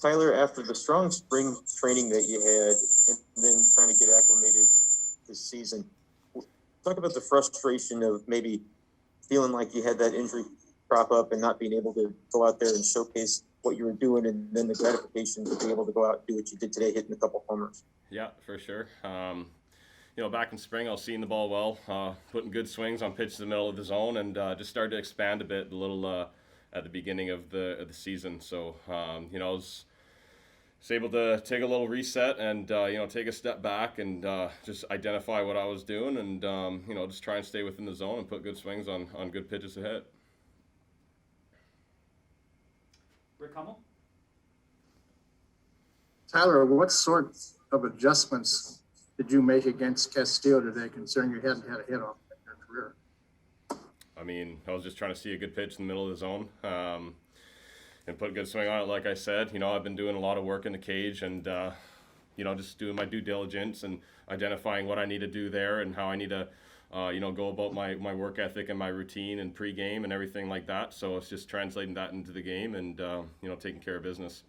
Tyler, after the strong spring training that you had and then trying to get acclimated this season, talk about the frustration of maybe feeling like you had that injury crop up and not being able to go out there and showcase what you were doing, and then the gratification to be able to go out and do what you did today, hitting a couple homers. Yeah, for sure. Back in spring, I was seeing the ball well, putting good swings on pitches in the middle of the zone, and just started to expand a bit, a little at the beginning of the season. So, I was able to take a little reset and take a step back and just identify what I was doing, and just try and stay within the zone and put good swings on good pitches to hit. Rick Hummel? Tyler, what sort of adjustments did you make against Castillo today, considering you hadn't had a hit off in your career? I mean, I was just trying to see a good pitch in the middle of the zone and put a good swing on it. Like I said, I've been doing a lot of work in the cage and, just doing my due diligence and identifying what I need to do there and how I need to, go about my work ethic and my routine and pregame and everything like that. So it's just translating that into the game and, taking care of business.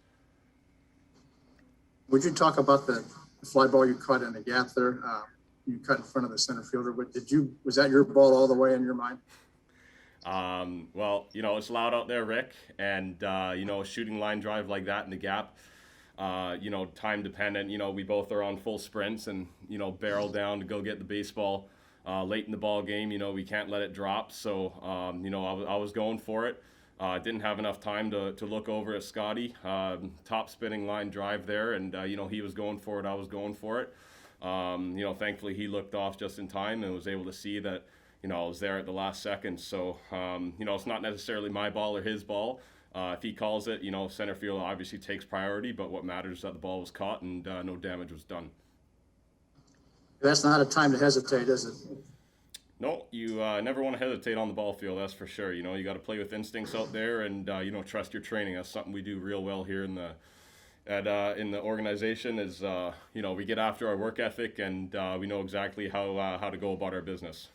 Would you talk about the fly ball you caught in the gap there? You cut in front of the center fielder. But was that your ball all the way in your mind? Well, it's loud out there, Rick, and, a shooting line drive like that in the gap, time dependent, we both are on full sprints and, barrel down to go get the baseball late in the ball game. We can't let it drop. So, I was going for it. Didn't have enough time to look over at Scotty. Top spinning line drive there, and, he was going for it, I was going for it. Thankfully he looked off just in time and was able to see that, I was there at the last second. So, it's not necessarily my ball or his ball. If he calls it, center field obviously takes priority, but what matters is that the ball was caught and no damage was done. That's not a time to hesitate, is it? No, you never want to hesitate on the ball field, that's for sure. You got to play with instincts out there and, trust your training. That's something we do real well here in the organization is, we get after our work ethic and we know exactly how to go about our business.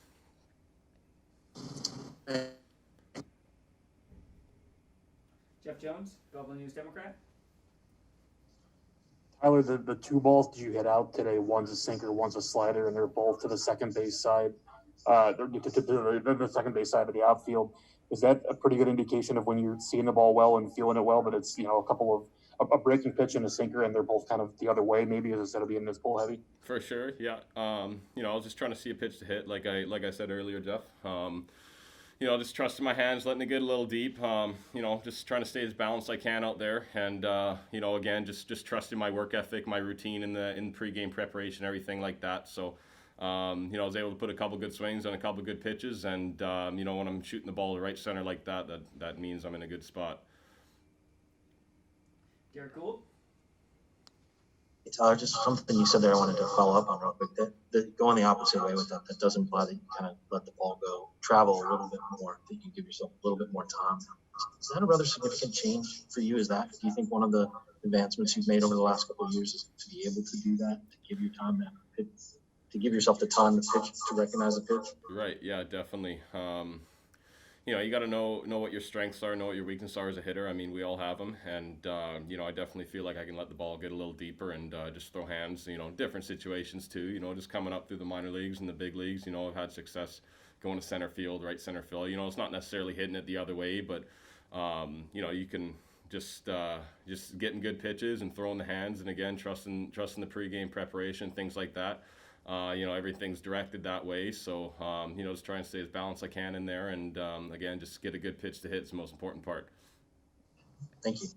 Jeff Jones, Dublin News Democrat. Tyler, the two balls that you hit out today, one's a sinker, one's a slider, and they're both to the second base side. They're to the second base side of the outfield. Is that a pretty good indication of when you're seeing the ball well and feeling it well, but it's, a couple of a breaking pitch and a sinker, and they're both kind of the other way, maybe, instead of being this pull heavy? For sure, yeah. I was just trying to see a pitch to hit, like I said earlier, Jeff. Just trusting my hands, letting it get a little deep. Just trying to stay as balanced as I can out there, and again, just trusting my work ethic, my routine in pregame preparation, everything like that. So, I was able to put a couple good swings on a couple good pitches, and when I'm shooting the ball to right center like that means I'm in a good spot. Derek Gould. Hey, Tyler, just something you said there I wanted to follow up on real quick. That going the opposite way with that does imply that you kind of let the ball go, travel a little bit more, that you give yourself a little bit more time. Is that a rather significant change for you? Do you think one of the advancements you've made over the last couple of years is to be able to do that, to give you time to give yourself the time to pitch, to recognize the pitch? Right, yeah, definitely. You got to know what your strengths are, know what your weaknesses are as a hitter. I mean, we all have them, and I definitely feel like I can let the ball get a little deeper and just throw hands. Different situations too. Just coming up through the minor leagues and the big leagues. I've had success going to center field, right center field. It's not necessarily hitting it the other way, but you can just getting good pitches and throwing the hands, and again trusting the pregame preparation, things like that. Everything's directed that way. So, just try and stay as balanced as I can in there. And, again, just get a good pitch to hit is the most important part. Thank you.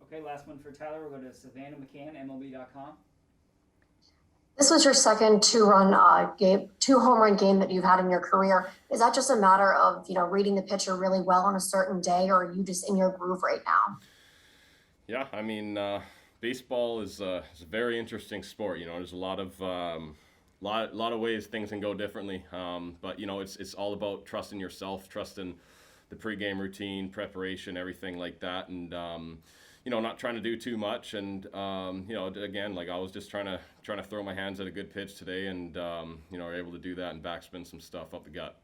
Okay, last one for Tyler. We'll go to Savannah McCann, MLB.com. This was your second two-home run game that you've had in your career. Is that just a matter of, reading the pitcher really well on a certain day, or are you just in your groove right now? Yeah, I mean, baseball is a very interesting sport. There's a lot of ways things can go differently. But it's all about trusting yourself, trusting the pregame routine, preparation, everything like that, and not trying to do too much. And again, like I was just trying to throw my hands at a good pitch today, and were able to do that and backspin some stuff up the gut.